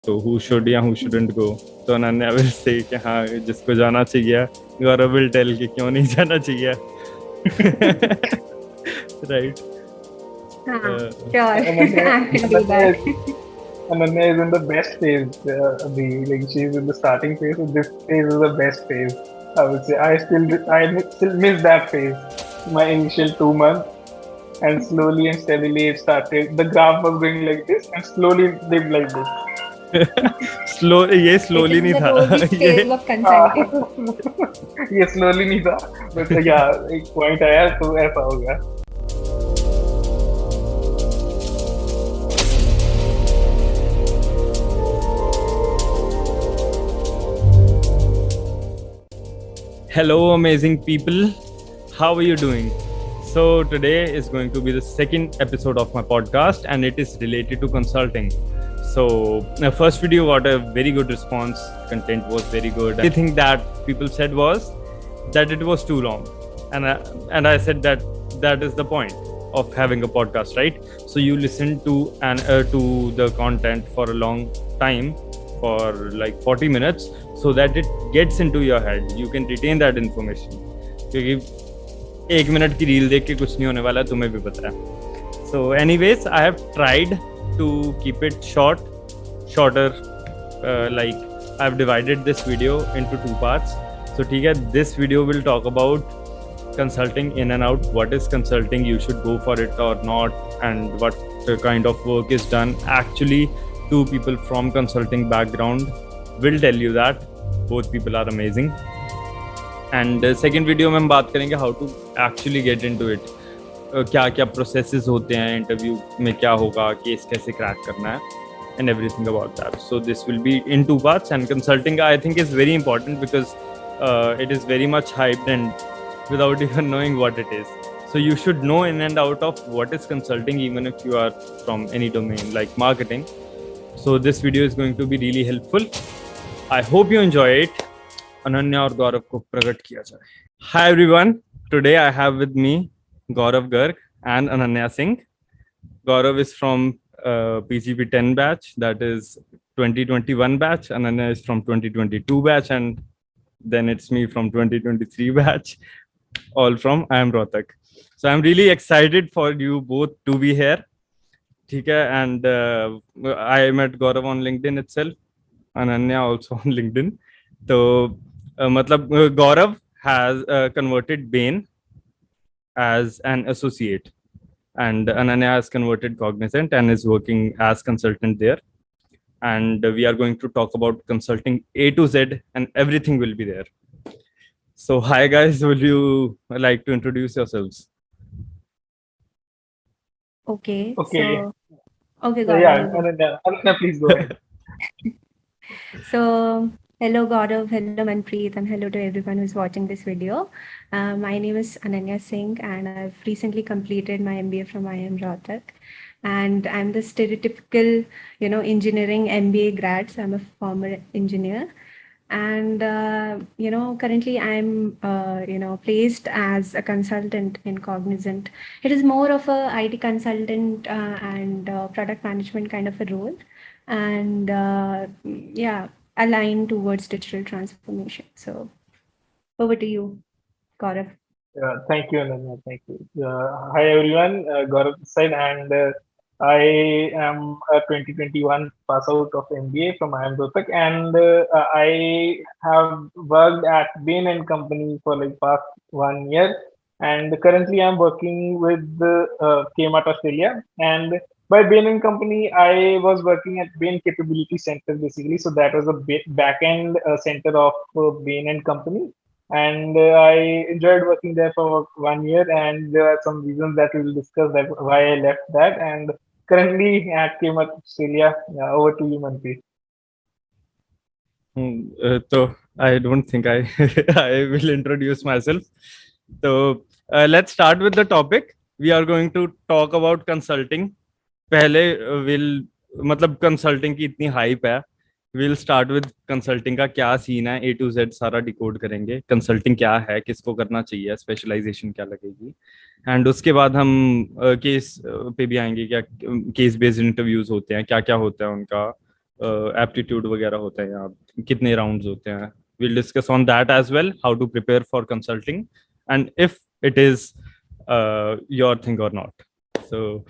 तो who should या who shouldn't गो, तो अनन्या विल से कि हाँ जिसको जाना चाहिए, गौरव विल टेल कि क्यों नहीं जाना चाहिए. Right. Sure. Ananya, I will do Ananya, that. Ananya is in the best phase. Like she's in the starting phase, and this phase is the best phase. I would say I still miss that phase. My initial 2 months, and slowly and steadily it started. The graph was going like this, and slowly it dipped like this. ये It slowly is नहीं the था. rosy ये phase of consulting. ये slowly नहीं था, but yeah, एक point आया तो ऐसा हो गया. Hello, amazing people. How are you doing? So, today is going to be the second episode of my podcast, and it is related to consulting. So, the first video got a very good response. Content was very good. The thing that people said was that it was too long, and I said that that is the point of having a podcast, right? So you listen to the content for a long time, for like 40 minutes, so that it gets into your head. You can retain that information. क्योंकि 1 minute की reel देख के कुछ नहीं होने वाला, तुम्हें भी पता है. So anyways, I have tried to keep it shorter. Like I've divided this video into 2 parts. So ठीक है, this video will talk about consulting in and out. What is consulting? You should go for it or not, and what kind of work is done. Actually, 2 people from consulting background will tell you that. Both people are amazing. And second video में हम बात करेंगे how to actually get into it. क्या क्या processes होते हैं interview में, क्या होगा, केस कैसे क्रैक करना है, and everything about that. So this will be in 2 parts, and consulting I think is very important because it is very much hyped and without even knowing what it is. So you should know in and out of what is consulting, even if you are from any domain like marketing. So this video is going to be really helpful. I hope you enjoy it. Ananya और गौरव को प्रकट किया जाए. Hi everyone. Today I have with me Gaurav Garg and Ananya Singh. Gaurav is from PGP 10 batch, that is 2021 batch. Ananya is from 2022 batch, and then it's me from 2023 batch, all from I am Rohtak. So I'm really excited for you both to be here. Okay, and I met Gaurav on LinkedIn itself, Ananya also on LinkedIn. So, Gaurav has converted Bain as an associate, and Ananya has converted Cognizant and is working as consultant there. And we are going to talk about consulting A to Z, and everything will be there. So, hi guys, would you like to introduce yourselves? Okay. Okay. Okay, So yeah, Gaurav. Ananya, please go ahead. So, hello Gaurav, hello Manpreet, and hello to everyone who's watching this video. My name is Ananya Singh, and I've recently completed my MBA from IIM Rohtak. And I'm the stereotypical, engineering MBA grad. So I'm a former engineer. And, currently I'm, placed as a consultant in Cognizant. It is more of a IT consultant and product management kind of a role. And aligned towards digital transformation. So over to you, Gaurav. Thank you, Ananya. Thank you. Hi, everyone. Gaurav this side, and I am a 2021 pass out of MBA from IIM Rohtak, and I have worked at Bain and Company for like past 1 year, and currently I'm working with Kmart Australia. And by Bain and Company, I was working at Bain Capability Center basically. So that was a back end center of Bain and Company, and I enjoyed working there for 1 year. And there are some reasons that we will discuss that why I left that. And currently at Kmart Australia, over to you, Manpreet. So I don't think I I will introduce myself. So let's start with the topic. We are going to talk about consulting. पहले will मतलब consulting की इतनी hype है. We'll start with consulting का क्या scene है, A to Z सारा decode करेंगे. कंसल्टिंग क्या है, किसको करना चाहिए, स्पेशलाइजेशन क्या लगेगी, एंड उसके बाद हम केस पे भी आएंगे. क्या केस बेस्ड इंटरव्यूज होते हैं, क्या क्या होता है उनका, एप्टीट्यूड वगैरह होता है यहाँ, कितने राउंड्स होते हैं. We'll discuss on that as well, how to prepare for consulting and if it is your thing or not. So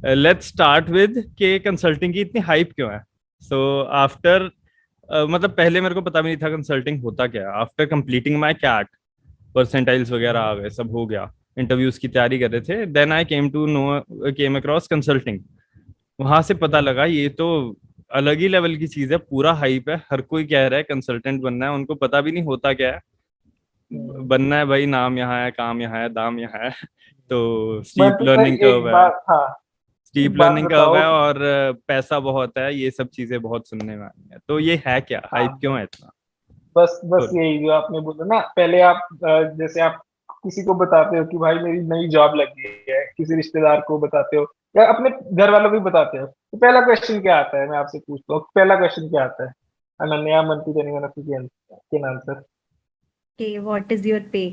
let's start with कि consulting की इतनी hype क्यों है. So after मतलब पहले मेरे को पता भी नहीं था कंसल्टिंग होता क्या है. After completing my CAT, percentiles वगैरह आ गए, सब हो गया, इंटरव्यूज की तैयारी कर रहे थे, then I came across consulting. वहां से पता लगा ये तो अलग ही लेवल की चीज है, पूरा हाइप है, हर कोई कह रहा है कंसल्टेंट बनना है, उनको पता भी नहीं होता क्या है. बनना है भाई, नाम यहाँ है, काम यहाँ है, दाम यहाँ है. तो स्टीप मनप्रीत भाई लर्निंग कर्व एक है, बात, हाँ स्टीप एक बात लर्निंग कर्व बताओ. है, और पैसा बहुत है, ये सब चीजें बहुत सुनने में आई है. तो ये है क्या, हाइप हाँ, क्यों है इतना? बस बस बोलो. यही जो आपने बोला ना, पहले आप जैसे आप किसी को बताते हो कि भाई मेरी नई जॉब लगी है, किसी रिश्तेदार को बताते हो या अपने घर वालों को भी बताते हो, तो पहला क्वेश्चन क्या आता है, मैं आपसे पूछता हूँ, पहला क्वेश्चन क्या आता है? Ananya, Manpreet, anyone of you can answer. Okay, what is your pay?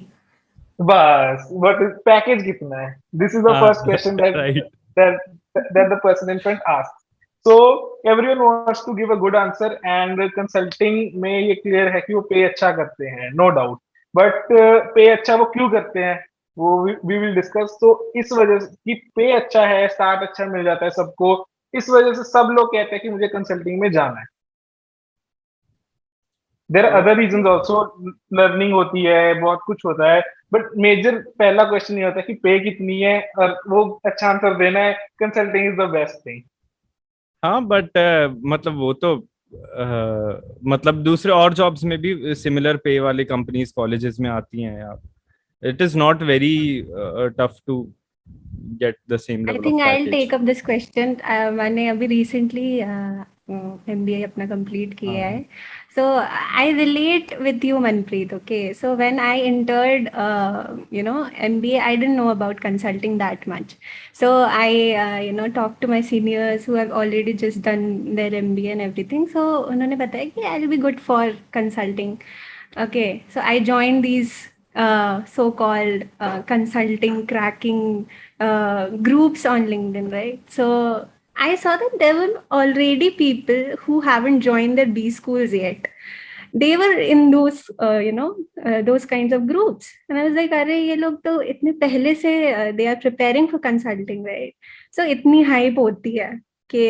बस बट पैकेज कितना है, दिस इज द हाँ. First question that right. that that the person in front asks. So everyone wants to give a good answer and consulting में ये clear है कि वो पे अच्छा करते हैं, नो डाउट. बट पे अच्छा वो क्यों करते हैं, वो वी विल डिस्कस. तो इस वजह से कि पे अच्छा है, स्टार्ट अच्छा मिल जाता है सबको, इस वजह से सब लोग कहते हैं कि मुझे कंसल्टिंग में जाना है. There are other reason also, learning होती है, बहुत कुछ होता है, बट मेजर पहला क्वेश्चन ये होता है कि पे कितनी है, और वो अच्छा आंसर देना है. Consulting is the best thing. हाँ बट मतलब वो तो मतलब दूसरे और जॉब्स में भी सिमिलर पे वाली कंपनीज कॉलेजेस में आती हैं यार. It is not very tough to get the same I level of think I'll package. take up this question. मैंने अभी recently MBA अपना complete किया हाँ. है. So I relate with you, Manpreet. Okay, so when I entered, MBA, I didn't know about consulting that much. So I, talked to my seniors who have already just done their MBA and everything. So उन्होंने बताया कि I'll be good for consulting. Okay, so I joined these so-called consulting cracking groups on LinkedIn, right? So I saw that there were already people who haven't joined their B schools yet. They were in those, those kinds of groups, and I was like, "अरे ये लोग तो इतने पहले से they are preparing for consulting, right?" So इतनी hype होती है कि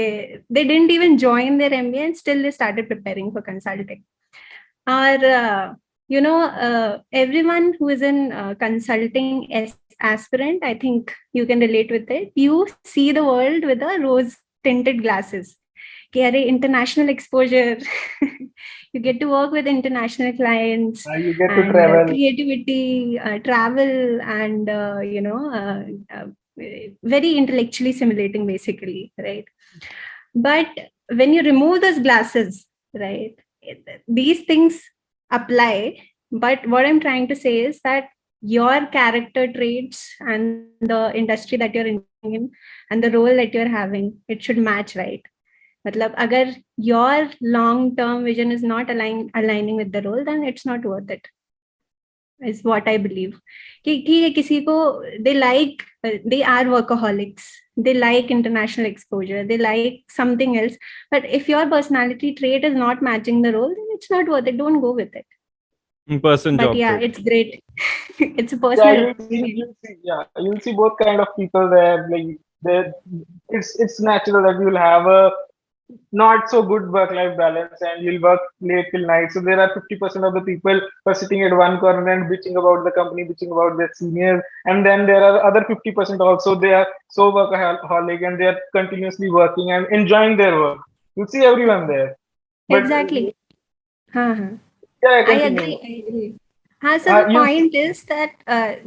they didn't even join their MBA and still they started preparing for consulting. Or everyone who is in consulting as aspirant, I think you can relate with it. You see the world with a rose tinted glasses. कि अरे international exposure, you get to work with international clients You get to and travel. creativity, travel, and very intellectually stimulating, basically, right? But when you remove those glasses, right, these things apply. But what I'm trying to say is that your character traits and the industry that you're in and the role that you're having, it should match, right? मतलब अगर your long term vision is not aligning with the role, then it's not worth it, is what I believe. कि किसी को they are workaholics, they like international exposure, they like something else, but if your personality trait is not matching the role, then it's not worth it, don't go with it. person But job yeah, fit. it's great. It's a Yeah, personal opinion. you'll see both kind of people there. Like there, it's natural that you'll have a not so good work-life balance and you'll work late till night. So there are 50% of the people who are sitting at one corner and bitching about the company, bitching about their seniors, and then there are other 50% also. They are so workaholic and they are continuously working and enjoying their work. You see everyone there. But Exactly. हाँ. yeah, I continue. agree. I agree. हाँ, so the You point is that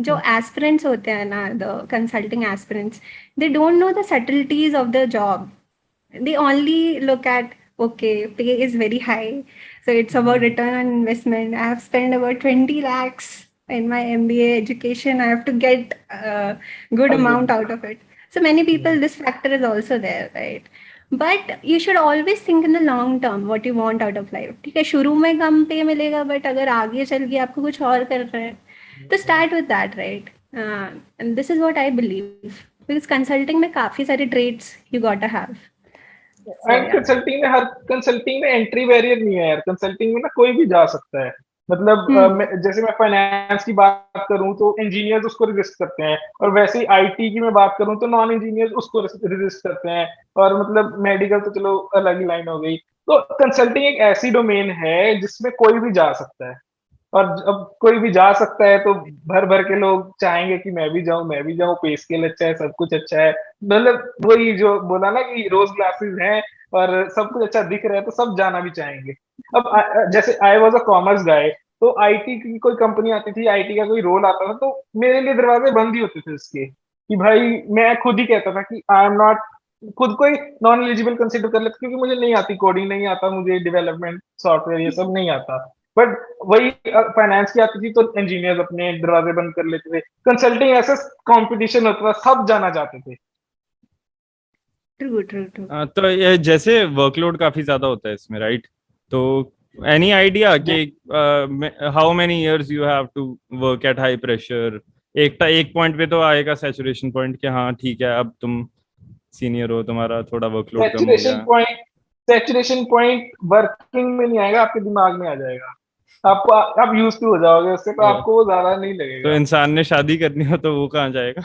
जो aspirants होते हैं ना, the consulting aspirants, they don't know the subtleties of the job. They only look at, okay, pay is very high, so it's about return on investment. I have spent about 20 lakhs in my MBA education. I have to get a good amount out of it. So many people, this factor is also there, right? But you should always think in the long term what you want out of life. ठीक है, शुरू में कम पे मिलेगा, but अगर आगे चल के आपको कुछ और करना है, तो start with that, right? And this is what I believe, because consulting में काफी सारे traits you gotta have. So and yeah. Consulting में एंट्री बैरियर नहीं है यार, कंसल्टिंग में ना कोई भी जा सकता है। मतलब Hmm. जैसे मैं फाइनेंस की बात करूं तो इंजीनियर्स उसको रजिस्ट करते हैं, और वैसे ही आईटी की मैं बात करूं तो नॉन इंजीनियर्स उसको रजिस्ट करते हैं। और मतलब मेडिकल तो चलो अलग ही लाइन हो गई। तो कंसल्टिंग एक ऐसी डोमेन है जिसमें कोई भी जा सकता है। और अब कोई भी जा सकता है तो भर भर के लोग चाहेंगे कि मैं भी जाऊं, मैं भी जाऊं, पे स्केल अच्छा है, सब कुछ अच्छा है। मतलब वही जो बोला ना कि रोज ग्लासेस हैं और सब कुछ अच्छा दिख रहा है, तो सब जाना भी चाहेंगे। अब जैसे आई वॉज अ कॉमर्स गाय, तो आईटी की कोई कंपनी आती थी, आईटी का कोई रोल आता था, तो मेरे लिए दरवाजे बंद ही होते थे उसके, कि भाई मैं खुद ही कहता था कि आई एम नॉट, खुद को ही नॉन एलिजिबल कंसिडर कर लेता, क्योंकि मुझे नहीं आती कोडिंग, नहीं आता मुझे डेवलपमेंट सॉफ्टवेयर, ये सब नहीं आता। बट वही फाइनेंस की आती थी तो इंजीनियर अपने दरवाजे बंद कर लेते थे। कंसल्टिंग ऐसे कंपटीशन होता था, सब जाना चाहते थे। True, true, true. तो ये जैसे वर्कलोड काफी ज्यादा होता है इसमें, राइट? तो एनी आइडिया कि how many years you have to work at high pressure? एक पॉइंट पे तो आएगा सैचुरेशन पॉइंट कि हाँ ठीक है, अब तुम सीनियर हो, तुम्हारा थोड़ा वर्कलोड कम हो सैचुरेशन गया। पॉइंट सैचुरेशन पॉइंट वर्किंग में नहीं आएगा, आपके दिमाग में आ जाएगा। आपको आप यूज टू हो जाओगे उससे, तो तो, आपको वो ज्यादा नहीं तो लगेगा। इंसान ने शादी करनी हो तो वो कहाँ जाएगा?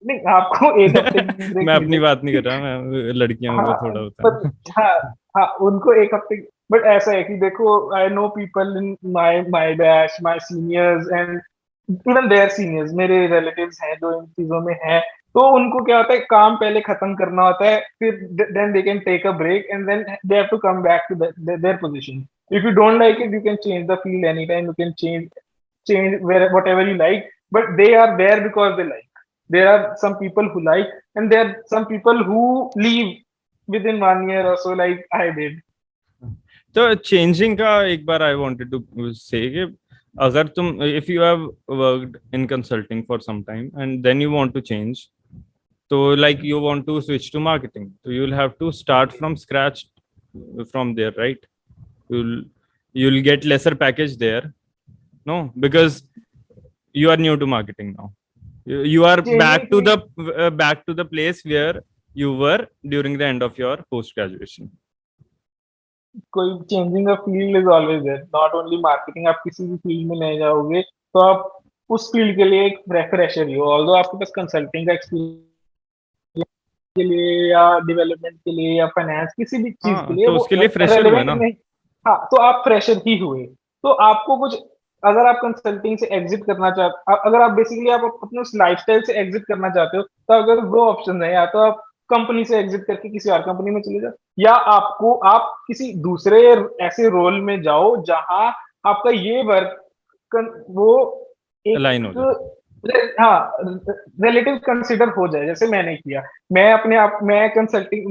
नहीं, आपको एक हफ्ते की ब्रेक मैं अपनी बात नहीं मिलेगी। कर रहा, मैं लड़कियों हाँ, को थोड़ा होता पर है। हाँ, हाँ उनको एक हफ्ते। बट ऐसा है कि देखो, I know people in my my batch, my seniors and even their seniors, मेरे रिलेटिव्स हैं जो इन चीजों में हैं। तो उनको क्या होता है, काम पहले खत्म करना होता है, फिर then they can take a break and then they have to come back to their position. If you don't like it, you can change the field any time, you can change where whatever you like, but they are there because they like. There are some people who like, and there are some people who leave within 1 year or so, like I did. तो changing का एक बार I wanted to से कि अगर तुम, if you have worked in consulting for some time and then you want to change, तो like you want to switch to marketing, so you'll have to start from scratch from there, right? you'll you'll get lesser package there, no? Because you are new to marketing now. You are Changing field, back to the place where you were during the end of your post graduation. कोई changing a field is always there, not only marketing. आप किसी भी field में नहीं जाओगे तो आप उस फील्ड के लिए एक फ्रेशर ही हो, ऑल्दो आपके पास कंसल्टिंग का एक्सपीरियंस के लिए या डेवलपमेंट के लिए या फाइनेंस किसी भी चीज के हाँ, लिए तो वो उसके लिए फ्रेशर हुए रेलेवेंट ना। नहीं। हाँ, तो आप फ्रेशर ही हुए। तो आपको कुछ, अगर आप कंसल्टिंग से एग्जिट करना चाहते, अगर आप बेसिकली आप अपने उस लाइफस्टाइल से एग्जिट करना चाहते हो, तो अगर दो ऑप्शन है, या तो आप कंपनी से एग्जिट करके किसी और कंपनी में चले जाओ, या आपको आप किसी दूसरे ऐसे रोल में जाओ जहां आपका ये वर्क वो अलाइन हो जाए। एक, हाँ, रिलेटिव कंसिडर हो जाए, जैसे मैंने किया। मैं अपने आप, मैं कंसल्टिंग,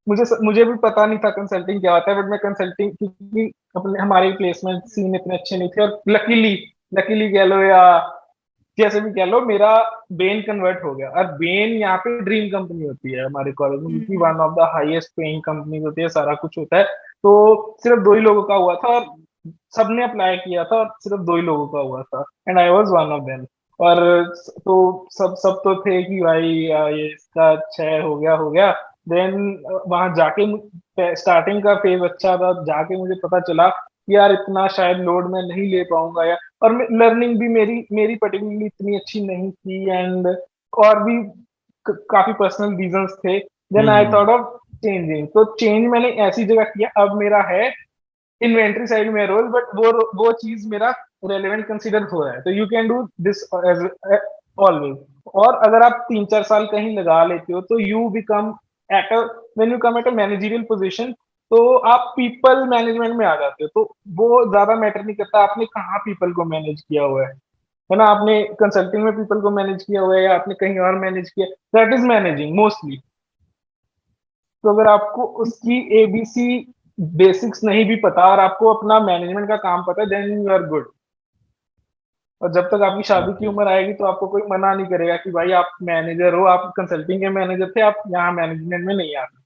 मुझे भी पता नहीं था कंसल्टिंग क्या होता है, बट मैं कंसल्टिंग, क्योंकि अपने हमारे प्लेसमेंट सीन इतने अच्छे नहीं थे, और लकीली लकीली कह लो या जैसे भी कह लो, मेरा बेन कन्वर्ट हो गया। और बेन यहाँ पे ड्रीम कंपनी होती है हमारे कॉलेज में, क्योंकि Hmm. One of the highest paying company होती है, सारा कुछ होता है। तो सिर्फ दो ही लोगों का हुआ था, और सबने अप्लाई किया था, और सिर्फ दो ही लोगों का हुआ था, and I was one of them. और तो सब तो थे कि भाई ये इसका 6 हो गया। देन वहां जाके स्टार्टिंग का फेज अच्छा था, जाके मुझे पता चला कि यार इतना शायद लोड मैं नहीं ले पाऊंगा, या और लर्निंग भी मेरी मेरी पर्टिकुलरली इतनी अच्छी नहीं थी, एंड और भी काफी पर्सनल रीजंस थे। Then I hmm. Thought of changing. तो चेंज मैंने ऐसी जगह किया, अब मेरा है इन्वेंट्री साइड में रोल, बट वो चीज मेरा रेलेवेंट कंसिडर हो रहा है, तो you can do this as always. और अगर आप 3-4 साल कहीं लगा लेते हो, तो you become at a when you come at a managerial position, तो आप पीपल मैनेजमेंट में आ जाते हो। तो वो ज्यादा मैटर नहीं करता आपने कहाँ पीपल को मैनेज किया हुआ है ना? आपने कंसल्टिंग में पीपल को मैनेज किया हुआ है, या आपने कहीं और मैनेज किया, दैट इज मैनेजिंग मोस्टली। तो अगर आपको उसकी एबीसी बेसिक्स नहीं भी पता, और आपको अपना मैनेजमेंट का काम पता है, देन यू आर गुड। और जब तक आपकी शादी की ओके। उम्र आएगी, तो आपको कोई मना नहीं करेगा कि भाई आप मैनेजर हो, आप कंसल्टिंग के मैनेजर थे, आप यहाँ मैनेजमेंट में नहीं आते,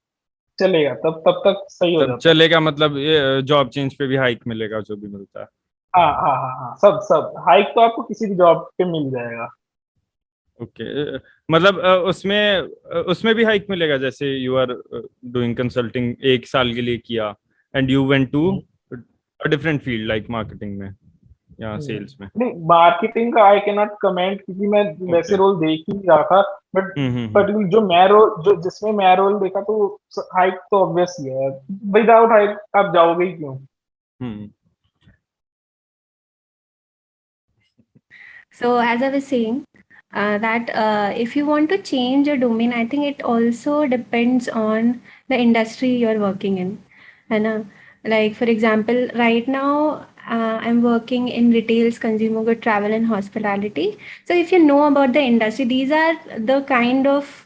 चलेगा, तब तक सही हो तब जाता है। चलेगा, मतलब ये जॉब चेंज पे भी हाइक मिलेगा जो भी मिलता है। हाँ, हाँ, हाँ, हाँ, सब सब हाइक तो आपको किसी भी जॉब पे मिल जाएगा। ओके, मतलब उसमें भी हाइक मिलेगा, जैसे यू आर डूइंग कंसल्टिंग 1 साल के लिए किया and you went to hmm, a different field like marketing में या सेल्स में. नहीं, मार्केटिंग का आई कैन नॉट कमेंट क्योंकि मैं वैसे ओके. रोल देख ही नहीं रहा था। But hmm. पर्टिकुलर जो मैं रोल जो जिसमें मैं रोल देखा तो हाइक तो ऑब्वियस ही है। विदाउट हाइक आप जाओगे ही क्यों? हम्म. So, as I was saying, that if you want to change a domain, I think it also depends on the industry you're working in. And like for example, right now I'm working in retails, consumer good, travel, and hospitality. So if you know about the industry, these are the kind of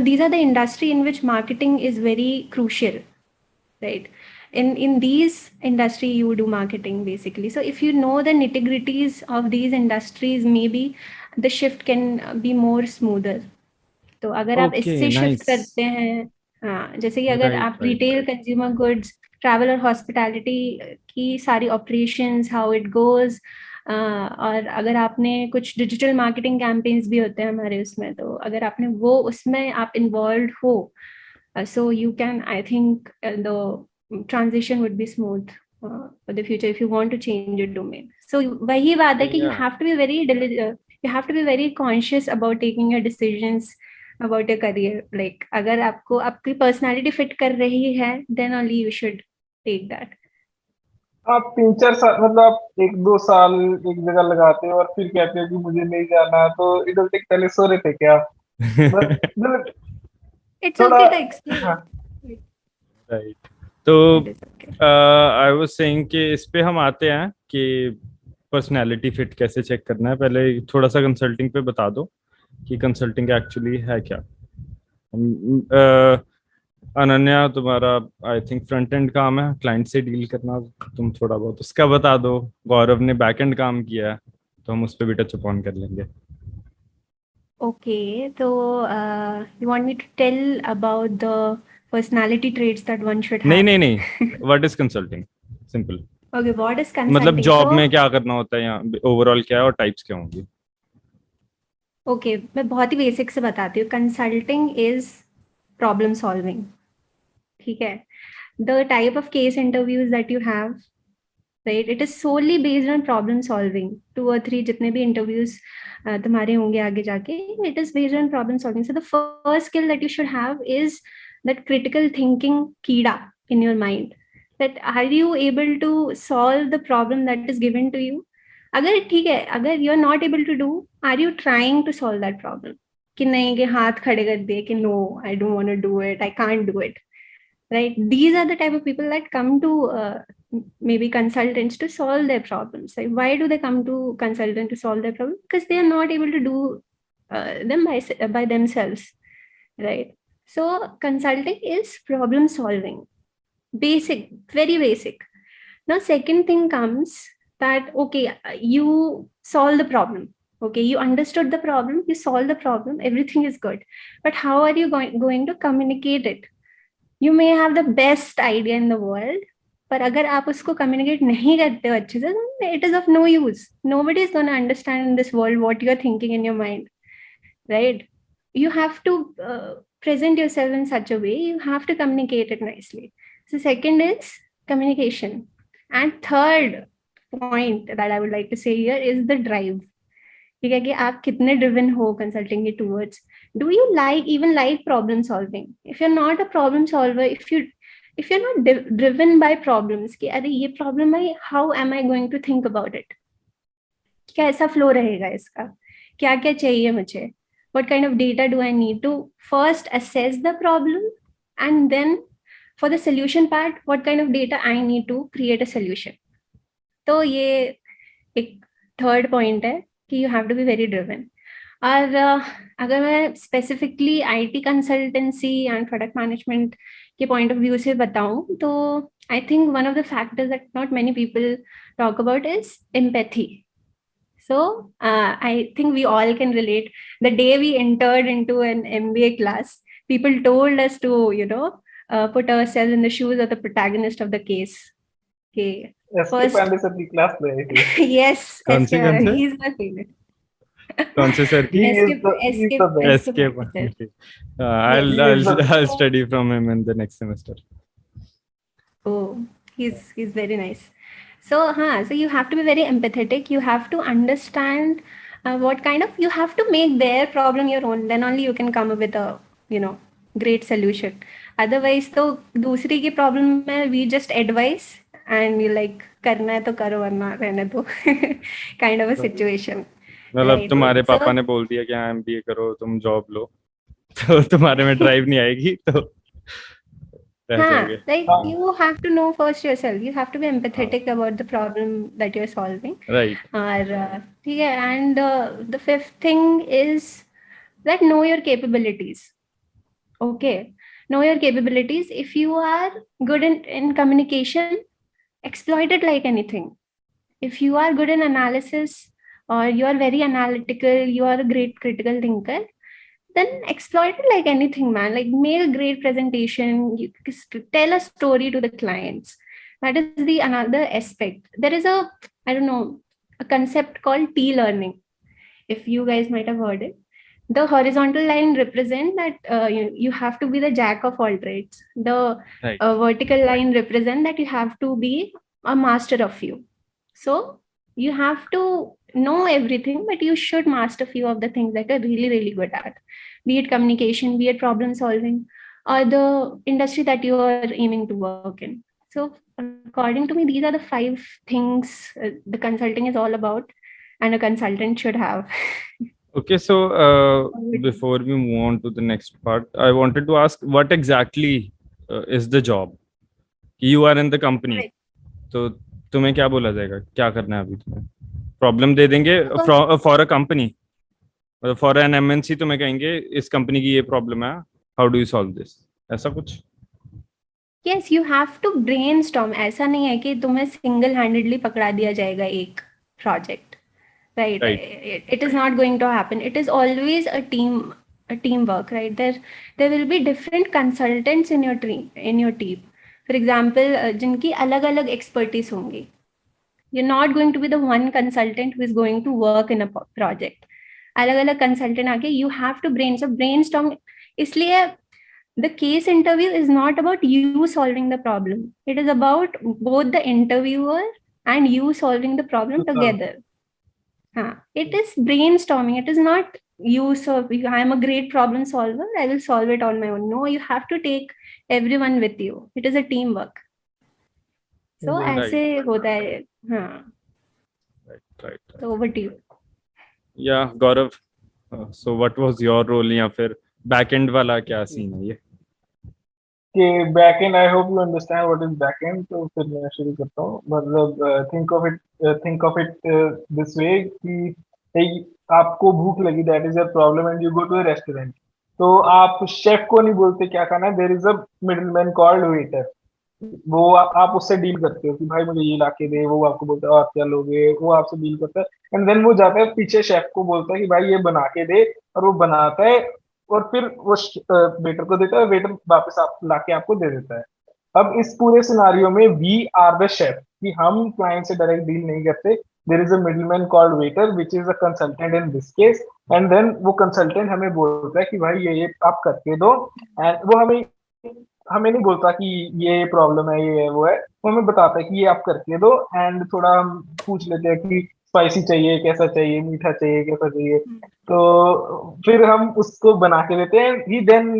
these are the industry in which marketing is very crucial, right? In these industry you do marketing basically. So if you know the nitty gritties of these industries, maybe the shift can be more smoother. तो अगर आप okay, इससे shift nice. करते हैं, हाँ, जैसे कि अगर राइट, आप right, retail, right. Consumer goods, travel और हॉस्पिटैलिटी की सारी ऑपरेशंस, हाउ इट गोज, और अगर आपने कुछ डिजिटल मार्केटिंग कैंपेन्स भी होते हैं हमारे उसमें, तो अगर आपने वो उसमें आप इन्वॉल्व हो, so you can, I think the transition would be smooth for the future if you want to change your domain. So वही बात है कि you या have to be very you have to be very conscious about taking your decisions about your career. Like अगर आपको आपकी personality fit कर रही है, then only you should take that. आप 3-4 साल मतलब आप 1-2 साल एक जगह लगाते हो और फिर कहते हो कि मुझे नहीं जाना, तो इधर तक पहले सो रहे थे क्या? मतलब It's थोड़ा। okay to explain. हाँ। राइट. तो It is okay. I was saying कि इस पे हम आते हैं कि पर्सनालिटी फिट कैसे चेक करना है. पहले थोड़ा सा कंसल्टिंग पे बता दो कि कंसल्टिंग एक्चुअली है क्या. अनन्या, तुम्हारा आई थिंक फ्रंट एंड काम है, क्लाइंट से डील करना. तुम थोड़ा बहुत उसका बता दो. गौरव ने बैक एंड काम किया है, तो हम उस पर भी टच अपॉन कर लेंगे. Okay, so you want me to tell about the personality traits that one should नहीं, have? नहीं, नहीं. What is consulting? Simple. Okay, what is मतलब consulting? जॉब में So, क्या करना होता है, या ओवरऑल क्या है और टाइप्स क्या होंगी. okay, मैं बहुत ही बेसिक से बताती हूँ. Consulting is problem solving. ठीक है. The type of case interviews that you have, right, it is solely based on problem solving. 2 और 3 जितने भी इंटरव्यूज तुम्हारे होंगे आगे जाके, it is based on problem solving. So the first skill that you should have is that critical thinking कीड़ा in your mind. That are you able to solve the problem that is given to you? अगर ठीक है, अगर you are not able to do, are you trying to solve that problem? कि नहीं, कि हाथ खड़े कर दिए कि no, I don't want to do it, I can't do it, right? These are the type of people that come to maybe consultants to solve their problems. Like, why do they come to consultant to solve their problem? Because they are not able to do them by themselves, right? So consulting is problem solving, basic, very basic. Now second thing comes that, okay, you solve the problem, okay, you understood the problem, you solve the problem, everything is good, but how are you going to communicate it? You may have the best idea in the world, पर अगर आप उसको communicate नहीं करते हो अच्छे से, then it is of no use. Nobody is going to understand in this world what you are thinking in your mind, right? You have to present yourself in such a way, you have to communicate it nicely. So second is communication. And third point that I would like to say here is the drive. ठीक है, कि आप कितने driven हो consulting के towards. Do you like even like problem solving? If you are not a problem solver, if you are not driven by problems, कि अरे ये प्रॉब्लम है, how am I going to think about it, क्या ऐसा flow रहेगा इसका, क्या क्या चाहिए मुझे, what kind of data do I need to first assess the problem, and then for the solution part, what kind of data I need to create a solution. तो ये एक थर्ड पॉइंट है कि you have to be very driven. और अगर मैं specifically IT consultancy and product management के point of view से बताऊं, तो I think one of the factors that not many people talk about is empathy. So I think we all can relate. The day we entered into an MBA class, people told us to, put ourselves in the shoes of the protagonist of the case. Okay, SK first, Pandey sir की class ले आई थी। yes, कौन से, कौन से? he's my favorite. कौन से सर की? He is Escape, he is the escape, best. escape Escape. officer. I'll Yes. He is I'll the best. I'll study from him in the next semester. Oh, he's very nice. So, so you have to be very empathetic. You have to understand what kind of you have to make their problem your own. Then only you can come up with a great solution. Otherwise, तो दूसरी की problem में we just advise and you like करना है तो करो वरना रहने दो kind of a situation, मतलब right? तुम्हारे So पापा ने बोल दिया कि हाँ MBA करो, तुम जॉब लो, तो तुम्हारे में ड्राइव नहीं आएगी, तो रह जाओगे. like हाँ, you have to know first yourself. You have to be empathetic about the problem that you're solving. Right. Yeah, and the fifth thing is that know your capabilities. Okay, know your capabilities. If you are good in communication, exploit it like anything. If you are good in analysis or you are very analytical, you are a great critical thinker, then exploit it like anything, man. Like make a great presentation, you tell a story to the clients. That is the another aspect. There is a, I don't know, a concept called T learning, if you guys might have heard it. The horizontal line represent that you have to be the jack of all trades. The Right. vertical line represent that you have to be a master of few. So you have to know everything, but you should master few of the things that you're really, really good at. Be it communication, be it problem solving, or the industry that you are aiming to work in. So according to me, these are the five things the consulting is all about, and a consultant should have. Okay, so before we move on to the next part, I wanted to ask what exactly is the job? You are in the company, Right. तो तुम्हें क्या बोला जाएगा, क्या करना है अभी तुम्हें? प्रॉब्लम दे देंगे First, for a company, for an MNC तुम्हें कहेंगे इस कंपनी की ये प्रॉब्लम है, how do you solve this, ऐसा कुछ? yes, you have to brainstorm. ऐसा नहीं है कि तुम्हें single handedly पकड़ा दिया जाएगा एक project. Right. Right. It is not going to happen. It is always a teamwork, right? There will be different consultants in your team. For example, जिनकी अलग-अलग expertise होंगी. You're not going to be the one consultant who is going to work in a project. अलग-अलग consultant आके you have to brainstorm. इसलिए the case interview is not about you solving the problem. It is about both the interviewer and you solving the problem together. It is brainstorming. It is not you solve. I am a great problem solver. I will solve it on my own. No, you have to take everyone with you. It is a teamwork. So right. ऐसे होता है. हाँ. Right. So over to you. Yeah, Gaurav, so what was your role, या फिर back and वाला क्या scene है ये? कि backend, I hope you understand what is backend. तो फिर मैं शुरू करता हूँ. मतलब think of it this way कि आपको भूख लगी, that is your problem, and you go to a restaurant. तो आप शेफ को नहीं बोलते क्या खाना है, there is a middleman called waiter. वो आप उससे डील करते हो कि भाई मुझे ये ला के दे, वो आपको बोलता है आप क्या लोगे, वो आपसे डील करता है. एंड देन वो जाता है पीछे शेफ को बोलता है कि भाई ये बना के दे, और वो बनाता है, और फिर वो वेटर को देता है, वेटर वापस आप लाके आपको दे देता है. अब इस पूरे सिनारियो में वी आर द शेफ, कि हम क्लाइंट से डायरेक्ट डील नहीं करते. There is a middleman called waiter which is a consultant in this case. And then वो कंसल्टेंट हमें बोलता है कि भाई ये आप करके दो. एंड वो हमें हमें नहीं बोलता कि ये प्रॉब्लम है, ये है, वो है. वो हमें बताता है कि ये आप करके दो. एंड थोड़ा हम पूछ लेते हैं कि स्पाइसी चाहिए, कैसा चाहिए, मीठा चाहिए, कैसा चाहिए. तो फिर हम उसको बना के देते हैं. He then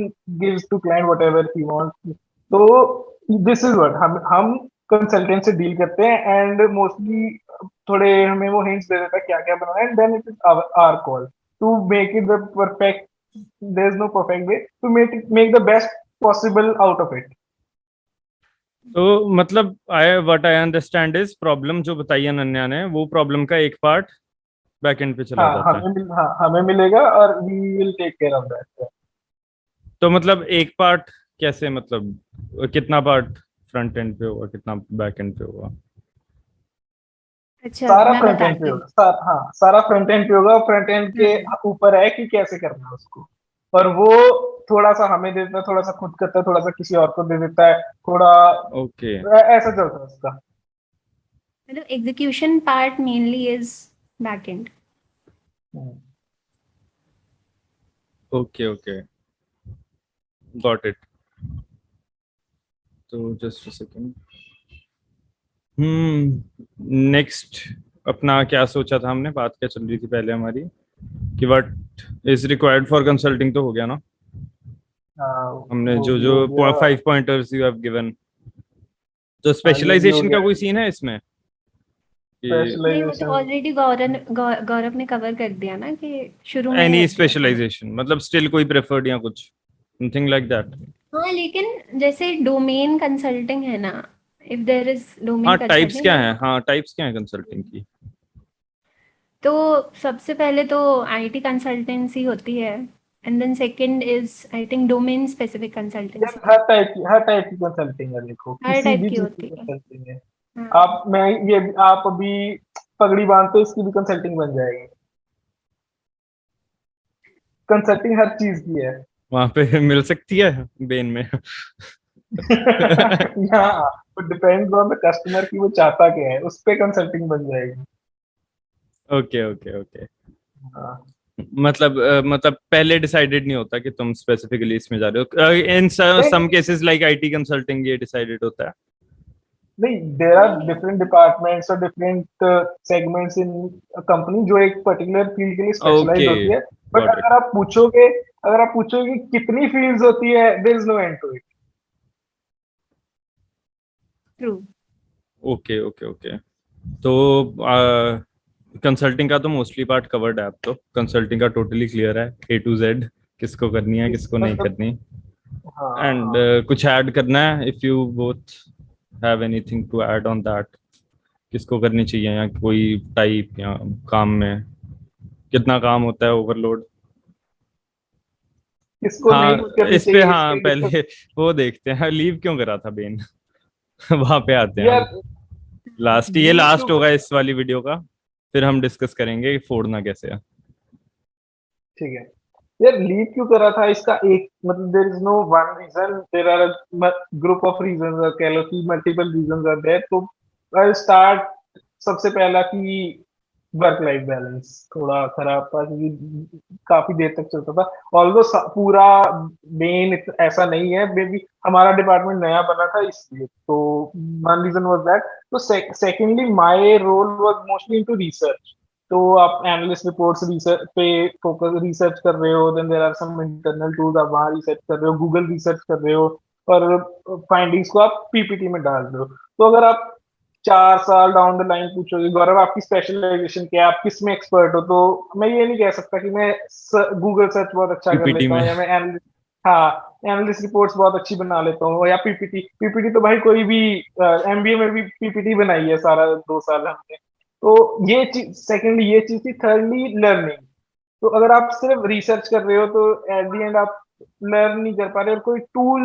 gives to client whatever he wants. तो दिस इज व्हाट हम कंसल्टेंट से डील करते हैं. एंड मोस्टली थोड़े हमें वो हिंट्स दे देता है क्या क्या बनाना है. And then it is our call to make it the perfect. There is no perfect way to make the best possible out of it. तो मतलब आई अंडरस्टैंड इज प्रॉब्लम जो बताई अनन्या ने, वो प्रॉब्लम का एक पार्ट बैकएंड पे चला जाता है. हमें मिलेगा और we will take care of that. तो मतलब एक पार्ट कैसे, मतलब कितना पार्ट फ्रंट एंड पे होगा, कितना बैक एंड पे होगा? अच्छा, सारा मैं फ्रंट एंड बताती पे हूँ. होगा. सारा फ्रंट एंड पे होगा. फ्रंट एंड के ऊपर है कि कैसे करना है उसको. और वो थोड़ा सा हमें देता है, थोड़ा सा खुद करता है, थोड़ा सा किसी और को दे देता है, थोड़ा ओके. ऐसा चलता है उसका. मतलब execution part mainly is back end. Okay okay, got it. तो जस्ट अ सेकंड। नेक्स्ट अपना क्या सोचा था हमने, बात क्या चल रही थी पहले हमारी, कि what is required for consulting, तो हो गया ना हमने, वो जो भी हो गया। जो 5 पॉइंटर्स यू हैव गिवन। तो हाँ, ये भी हो स्पेशलाइजेशन का गया। कोई सीन है इसमें कि नहीं, वो तो स्पेशलाइजेशन। ऑलरेडी गौरव ने कवर कर दिया ना, कि शुरू में ही एनी कर दिया था। स्पेशलाइजेशन, मतलब स्टिल कोई प्रेफर्ड या कुछ समथिंग लाइक दैट? हाँ, लेकिन जैसे डोमेन कंसल्टिंग है ना, इफ देयर इज हाँ, डोमेन टाइप्स कंसल्टिंग क्या लाइक, है, हाँ टाइप्स क्या है कंसल्टिंग की? तो सबसे पहले तो आईटी कंसल्टेंसी होती है, and then second is I think domain specific यार कंसल्टेंसी। हर टाइप की कंसल्टिंग है, देखो हर किसी टाइप भी की चीज की होती है। कंसल्टिंग है। हाँ, आप मैं ये आप अभी पगड़ी बांधते हो, इसकी भी कंसल्टिंग बन जाएगी। कंसल्टिंग हर चीज की है। वहां पे मिल सकती है बेन में? यहाँ तो डिपेंड्स ऑन द कस्टमर की वो चाहता क्या है, उस पे कंसल्टिंग बन जाएगी। Okay okay okay. हाँ। मतलब पहले डिसाइडेड नहीं होता कि तुम स्पेसिफिकली इसमें जा रहे हो, इन नहीं सम नहीं केसेस लाइक आईटी कंसल्टिंग ये डिसाइडेड होता है। नहीं, देर आर नहीं नहीं। डिफरेंट डिपार्टमेंट्स और डिफरेंट सेगमेंट्स इन कंपनी जो एक पर्टिकुलर फील्ड के लिए स्पेशलाइज ओके, होती है। But got it. अगर आप पूछोगे कि कितनी फील्ड्स होती है, there is no end to it. True. Okay okay okay. तो कंसल्टिंग का तो मोस्टली पार्ट कवर्ड है, अब तो कंसल्टिंग का टोटली क्लियर है, A to Z, किसको करनी है इस किसको नहीं मतलब करनी। हाँ एंड हाँ। कुछ ऐड करना है, if you both have anything to add on that, किसको करनी चाहिए, या कोई टाइप, या काम में कितना काम होता है, ओवरलोड? किसको नहीं हाँ, करनी इस पे चाहिए, हाँ इसके लिए तो पहले वो देखते हैं, लीव क्यों करा था बेन? वहां पे आते हैं हम। यार ये लीव क्यों लास्ट होगा इस वाली वीडियो का, फिर हम डिस्कस करेंगे कि फोड़ना कैसे है। ठीक है। यार लीव क्यों करा था, इसका एक मतलब there is no one reason, there are group of reasons, कह लो कि मल्टीपल रीजंस आर देयर। तो आई स्टार्ट, सबसे पहला कि वर्क लाइफ बैलेंस थोड़ा खराब था, क्योंकि काफी देर तक चलता था। ऑल्दो पूरा मेन ऐसा नहीं है, मे बी हमारा डिपार्टमेंट नया बना था इसलिए। तो वन रीजन वाज दैट। तो secondly my role was mostly into research. तो आप एनालिस्ट रिपोर्ट्स रिसर्च पे फोकस रिसर्च कर रहे हो, then there are some internal tools, आप वहाँ रिसर्च कर रहे हो, गूगल रिसर्च कर रहे हो, और फाइंडिंग्स को आप पीपीटी में डाल रहे हो। तो अगर आप 4 साल डाउन द लाइन पूछोगे गौरव आपकी स्पेशलाइजेशन क्या है, आप किस में एक्सपर्ट हो, तो मैं ये नहीं कह सकता कि मैं गूगल सर्च बहुत अच्छा कर पीपीटी लेता में? हूँ, या मैं एनालिस्ट, हाँ एनालिस्ट रिपोर्ट्स बहुत अच्छी बना लेता हूँ, या पीपीटी पीपीटी तो भाई कोई भी एमबीए में भी पीपीटी बनाई है सारा 2 साल हमने। तो ये चीज सेकेंडली, ये चीज थी। Thirdly learning. तो अगर आप सिर्फ रिसर्च कर रहे हो तो एट द एंड आप लर्न नहीं कर पा रहे, और कोई टूल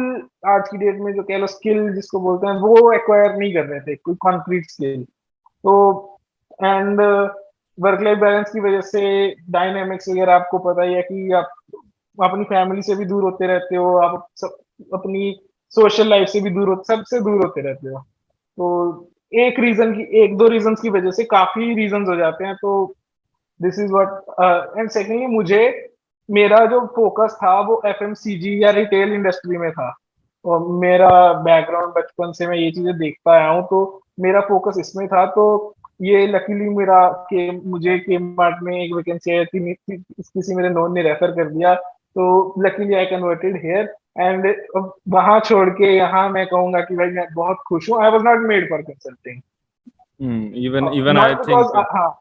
आज की डेट में जो कह लो स्किल जिसको बोलते हैं वो एक्वायर नहीं कर रहे थे, कोई कॉन्क्रीट स्किल। तो एंड वर्क लाइफ बैलेंस की वजह से डायनेमिक्स वगैरह आपको पता ही है कि आप अपनी फैमिली से भी दूर होते रहते हो, आप अपनी सोशल लाइफ से भी दूर होते, सबसे दूर होते रहते हो। तो एक दो रीजन की वजह से काफी रीजन हो जाते हैं। तो this is what. And secondly मुझे, मेरा जो फोकस था वो एफएमसीजी या रिटेल इंडस्ट्री में था, और मेरा बैकग्राउंड बचपन से मैं ये चीजें देखता आया हूँ, तो मेरा फोकस इसमें था। तो ये लकीली मेरा के मुझे के मार्ट में एक वैकेंसी आई थी, किसी मेरे नोन ने रेफर कर दिया, तो luckily I converted here. And वहां छोड़ के यहाँ मैं कहूंगा कि भाई मैं बहुत खुश हूँ। I was not made for consulting. Even even I not think. Because, हाँ,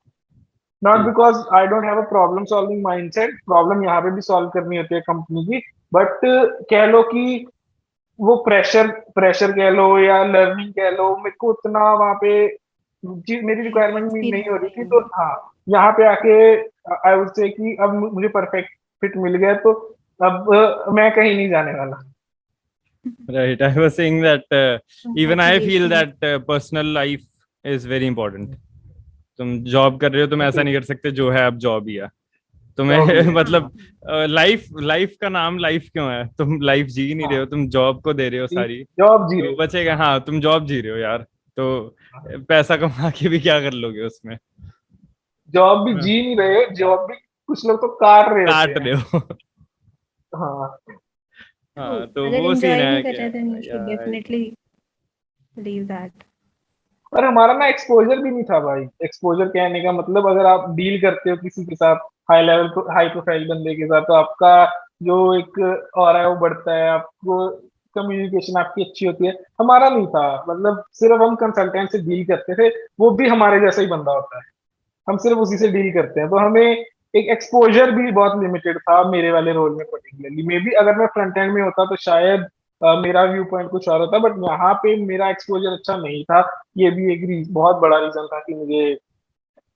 not because I don't have a problem solving mindset, problem यहाँ पे भी सॉल्व करनी होती है कंपनी की। बट कह लो कि वो प्रेशर प्रेशर कह लो या लर्निंग कह लो, मेरे को उतना वहाँ पे चीज मेरी रिक्वायरमेंट मीट नहीं एक्सपीरियंस हो रही नहीं थी। तो है। हाँ, यहाँ पे आके आई वुड से कि अब मुझे परफेक्ट फिट मिल गया, तो अब मैं कहीं नहीं जाने वाला। Right, I was saying that even I feel Congratulations। that personal life is very important. तुम जॉब कर रहे हो, तुम ऐसा नहीं कर सकते जो है अब जॉब ही है जॉब भी तुम्हें। है, मतलब हाँ। लाइफ लाइफ का नाम लाइफ क्यों है? तुम लाइफ जी नहीं रहे हो, हाँ, तुम जॉब को दे रहे हो सारी, जॉब जी रहे तो हो। बचेगा? हाँ, तुम जॉब जी रहे हो यार, तो पैसा कमा के भी क्या कर लोगे उसमें? जॉब भी हाँ, जी नहीं रहे, जॉब भी कुछ लोग तो काट रहे होते काट हैं। रहे हो। हाँ हाँ, तो अगर वो सीन एंजॉय नहीं है कर क्या रहे then you should यार। definitely leave that. और हमारा ना एक्सपोजर भी नहीं था भाई। एक्सपोजर कहने का मतलब, अगर आप डील करते हो किसी के साथ, हाई लेवल हाई प्रोफाइल बंदे के साथ, तो आपका जो एक ऑरा है वो बढ़ता है, आपको कम्युनिकेशन आपकी अच्छी होती है। हमारा नहीं था, मतलब सिर्फ हम कंसल्टेंट से डील करते थे, वो भी हमारे जैसा ही बंदा होता है, हम सिर्फ उसी से डील करते हैं, तो हमें एक एक्सपोजर भी बहुत लिमिटेड था मेरे वाले रोल में पर्टिकुलरली। मे बी अगर मैं फ्रंट एंड में होता तो शायद मेरा व्यू पॉइंट कुछ और होता, बट यहाँ पे मेरा एक्सपोजर अच्छा नहीं था। ये भी एक बहुत बड़ा रीजन था कि मुझे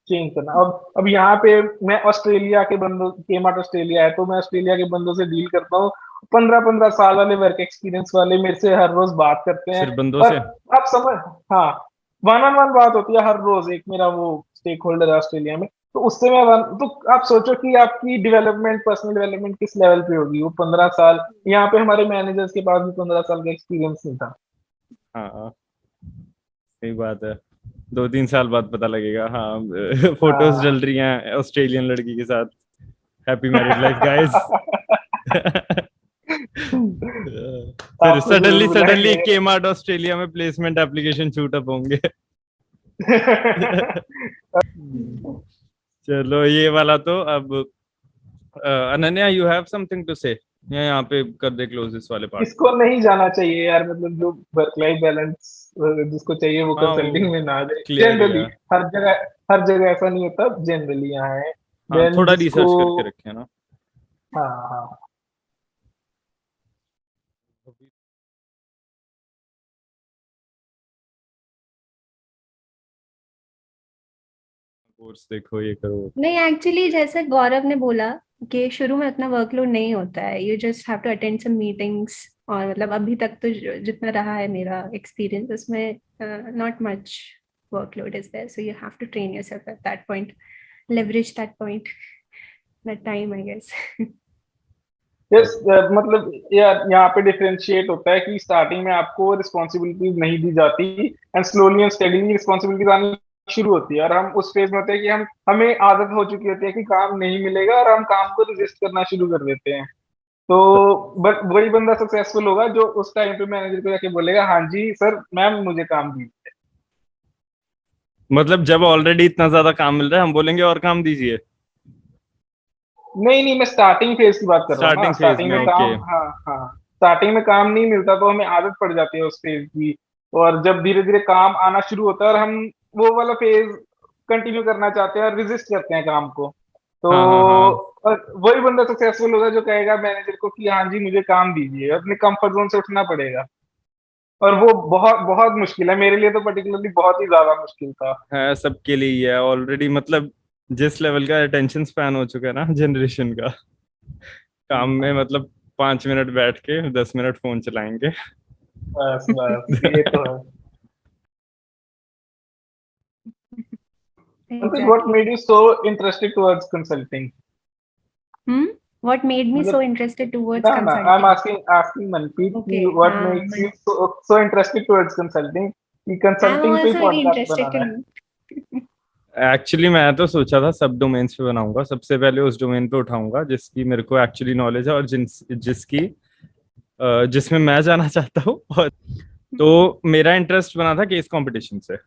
चेंज करना। अब यहाँ पे मैं ऑस्ट्रेलिया के बंदों, केम आउट ऑस्ट्रेलिया है, तो मैं ऑस्ट्रेलिया के बंदों से डील करता हूँ। 15-15 साल वाले वर्क एक्सपीरियंस वाले मेरे से हर रोज बात करते हैं। सिर्फ बंदों और से। आप समझ, हाँ, वन ऑन वन बात होती है हर रोज। एक मेरा वो स्टेक होल्डर है ऑस्ट्रेलिया में, तो उससे तो आप सोचो कि आपकी डेवलपमेंट, पर्सनल डेवलपमेंट किस लेवल पे होगी। वो 15 साल, यहाँ पे हमारे मैनेजर्स के पास भी 15 साल का एक्सपीरियंस नहीं था। हाँ, सही बात है। 2-3 साल बाद पता लगेगा। हाँ, फोटोज डल हाँ रही हैं ऑस्ट्रेलियन लड़की के साथ। Happy married life guys. फिर आपको जरूर सडनली सडनली बुलाएंगे। केम आउट ऑस्ट्रेलिया में प्लेसमेंट एप्लीकेशन शूट अप होंगे। चलो ये वाला तो अब Ananya, you have something to say या यहाँ पे कर दे क्लोज इस वाले पार्ट किसको को। नहीं जाना चाहिए यार, मतलब जो वर्क लाइफ बैलेंस जिसको चाहिए वो हाँ, वो कंसल्टिंग में ना जाए क्लियर ही जनरली। है। हर जगह ऐसा नहीं होता, जनरली यहाँ है। हाँ, देन थोड़ा जिसको, रिसर्च करके रखे ना। हाँ हाँ, कोर्स देखो, ये करो। नहीं, एक्चुअली जैसे गौरव ने बोला कि शुरू में उतना वर्कलोड नहीं होता है, you just have to attend some meetings. और मतलब अभी तक तो जितना रहा है मेरा एक्सपीरियंस उसमें, not much workload is there, so you have to train yourself at that point, leverage that point, that time, I guess. Yes. मतलब यार यहाँ पे डिफरेंशिएट होता है कि स्टार्टिंग में आपको रिस्पॉन्सिबिलिटीज नहीं दी जाती, and slowly and steadily responsibilities आनी शुरू होती है, और हम उस फेज में होते हैं कि हमें आदत हो चुकी होती है कि काम नहीं मिलेगा, और हम काम को रिजिस्ट करना शुरू कर देते हैं। तो बट वही बंदा सक्सेसफुल होगा जो उस टाइम पे मैनेजर को जाके बोलेगा, हाँ जी सर, मैम मुझे काम दीजिए। मतलब जब ऑलरेडी इतना ज्यादा काम मिल रहा है हम बोलेंगे और काम दीजिए। नहीं नहीं, मैं स्टार्टिंग फेज की बात कर रहा हूँ ना। स्टार्टिंग फेज स्टार्टिंग में, में ओके। काम, हाँ हाँ, स्टार्टिंग में काम नहीं मिलता तो हमें आदत पड़ जाती है उस फेज की। और जब धीरे धीरे काम आना शुरू होता है और हम वो वाला फेज कंटिन्यू करना चाहते हैं और रिजिस्ट करते हैं काम को, तो हाँ, हाँ, हाँ। और वही बंदा सक्सेसफुल होगा जो कहेगा मैनेजर को कि हाँ जी मुझे काम दीजिए। अपने कंफर्ट जोन से उठना पड़ेगा, और वो बहुत बहुत मुश्किल है। मेरे लिए तो पर्टिकुलरली बहुत ही ज्यादा मुश्किल था। है सबके लिए ही है ऑलरेडी, मतलब जिस लेवल का अटेंशन स्पैन हो चुका है ना जनरेशन का, काम में मतलब 5 मिनट बैठ के 10 मिनट फोन चलाएंगे। बस बस, ये तो है। Manpreet, what Exactly. made you so interested towards consulting? Hmm? What made me so मतलब, interested towards ना ना, I am consulting? Asking Manpreet कि Okay. What makes you so interested towards consulting, कि I'm कंसल्टिंग पे also very podcast interested banana to है। know. Actually मैं तो सोचा था सब डोमेन्स पे बनाऊंगा, सबसे पहले उस डोमेन पे उठाऊंगा जिसकी मेरे को एक्चुअली नॉलेज है और जिसमें मैं जाना चाहता हूँ। और तो मेरा इंटरेस्ट बना था केस कंपटीशन से।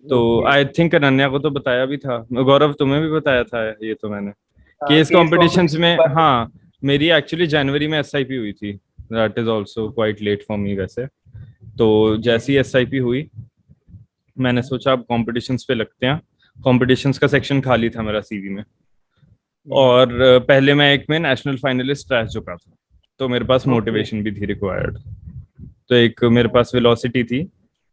तो ओके। आई थिंक अनन्या को तो बताया भी था, गौरव तुम्हें भी बताया था ये तो मैंने। केस केस कॉम्पिटिशन्स कंपटीशन के में, बारे में। हाँ। मेरी एक्चुअली जनवरी में एसआईपी हुई थी। That is also quite late for me वैसे। तो जैसी एसआईपी हुई, मैंने सोचा अब कॉम्पिटिशन्स पे लगते हैं। कॉम्पिटिशन्स का सेक्शन खाली था मेरा सीवी में। और पहले मैं एक में नेशनल फाइनलिस्ट रह चुका था, तो मेरे पास ओके। मोटिवेशन भी थी रिक्वायर्ड। तो एक मेरे पास वेलोसिटी थी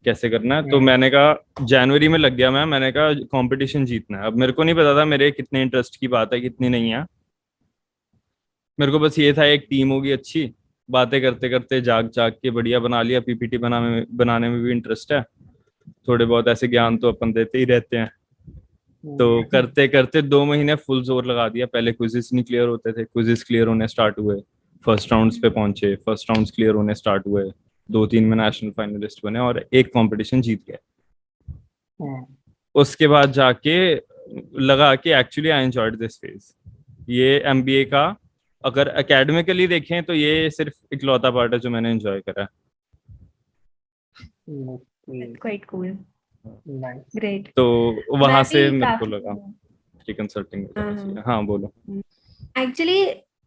कैसे करना है, तो मैंने कहा जनवरी में लग गया मैंने कहा कंपटीशन जीतना है। अब मेरे को नहीं पता था मेरे कितने इंटरेस्ट की बात है कितनी नहीं है। मेरे को बस ये था एक टीम होगी अच्छी, बातें करते करते जाग जाग के बढ़िया बना लिया, पीपीटी बनाने में भी इंटरेस्ट है। थोड़े बहुत ऐसे ज्ञान तो अपन देते ही रहते हैं। तो करते करते 2 महीने फुल जोर लगा दिया। पहले क्विज़िस नहीं क्लियर होते थे, क्विज़िस क्लियर होने स्टार्ट हुए। फर्स्ट राउंड्स पे पहुंचे, फर्स्ट राउंड्स क्लियर होने स्टार्ट हुए। 2-3 में नेशनल फाइनलिस्ट बने और एक कंपटीशन जीत गए। उसके बाद जाके लगा कि actually I enjoyed this phase. ये एमबीए का अगर एकेडमिकली देखें तो ये सिर्फ इकलौता पार्ट है जो मैंने एंजॉय करा। That's quite cool. Nice. Great. तो वहां मैं भी से मेरे को काफी लगा कि कंसल्टिंग में जाना चाहिए। हाँ हाँ बोलो। Actually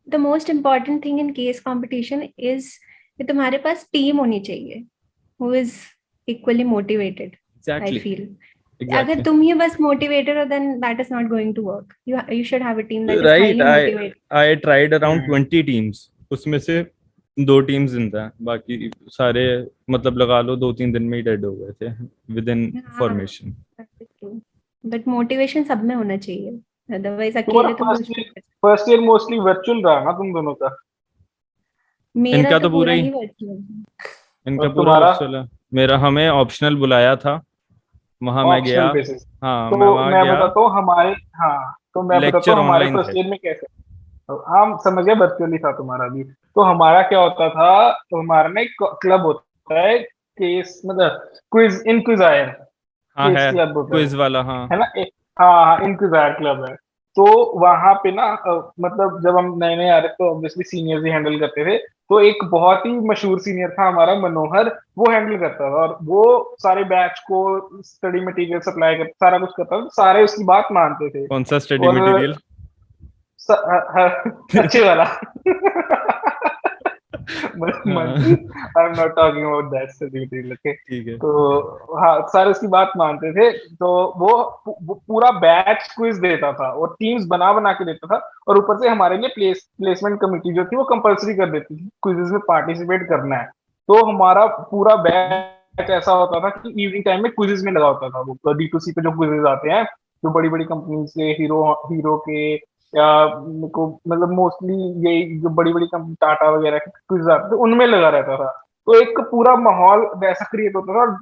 the most important thing in case competition is कि तुम्हारे पास टीम होनी चाहिए who is equally motivated. I exactly feel अगर एग्जैक्टली तुम ही बस मोटिवेटेड हो then that is not going to work. You should have a team that is right. Highly I motivated. I tried around 20 teams, उसमें से 2 teams जिंदा है, बाकी सारे मतलब लगा लो 2-3 दिन में ही डेड हो गए थे विद इन हाँ फॉर्मेशन। बट मोटिवेशन सब में होना चाहिए, अदरवाइज तुम्हारा अकेले तुम कुछ नहीं कर सकते। फर्स्ट ईयर मोस्टली वर्चुअल रहा ना तुम दोनों का? मेरा इनका तो तो पूरा पूरा ही ही वर्चुअल है। इनका और पूरा तुम्हारा वर्चुअल है। मेरा हमें ऑप्शनल बुलाया था, वहां मैं गया। Optional basis? हाँ तो मैं वहां मैं गया। बताता हूँ हमारे, हाँ तो मैं बताता लेक्चर हूँ हमारे ऑनलाइन थे। फर्स्ट ईयर में कैसे। हम समझ गए, वर्चुअली था तुम्हारा भी। तो हमारा क्या होता था, तो हमारा ना एक क्लब होता है, केस मतलब क्विज इंक्विजायर हाँ केस है, क्लब होता क्विज वाला हाँ। है ना एक। हाँ हाँ, इंक्विजायर क्लब है। तो वहां पे ना मतलब जब हम नए नए आ रहे तो ऑब्वियसली सीनियर्स ही हैंडल करते थे। तो एक बहुत ही मशहूर सीनियर था हमारा मनोहर, वो हैंडल करता था और वो सारे बैच को स्टडी मटेरियल सप्लाई कर सारा कुछ करता था, सारे उसकी बात मानते थे। कौन सा स्टडी और मटेरियल? अच्छे वाला। हाँ Manpreet, I am not talking about that certificate, okay. ठीक है। तो हाँ, सारे उसकी बात मानते थे। तो वो पूरा बैच क्विज देता था और टीम्स बना बना के देता था। और ऊपर से हमारे लिए प्लेसमेंट कमेटी जो थी वो कंपलसरी कर देती थी क्विजेज में पार्टिसिपेट करना है। तो हमारा पूरा बैच ऐसा होता था कि इवनिंग टाइम में क्विजेज में लगा होता था। वो D2C पे जो क्विजेज आते हैं, जो बड़ी बड़ी कंपनीज के, हीरो हीरो के, या मेरे को मतलब मोस्टली ये जो बड़ी बड़ी कंपनी टाटा वगैरह के क्विज आते थे उनमें लगा रहता था। तो एक पूरा माहौल वैसा क्रिएट होता था और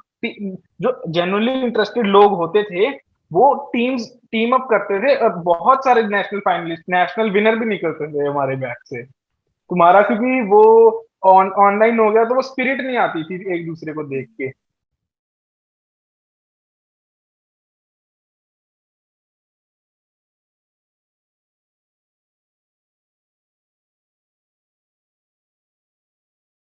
जो जेन्युइनली इंटरेस्टेड लोग होते थे वो टीम अप करते थे और बहुत सारे नेशनल फाइनलिस्ट, नेशनल विनर भी निकलते थे हमारे बैच से। तुम्हारा क्योंकि वो ऑनलाइन हो गया तो वो स्पिरिट नहीं आती थी एक दूसरे को देख के।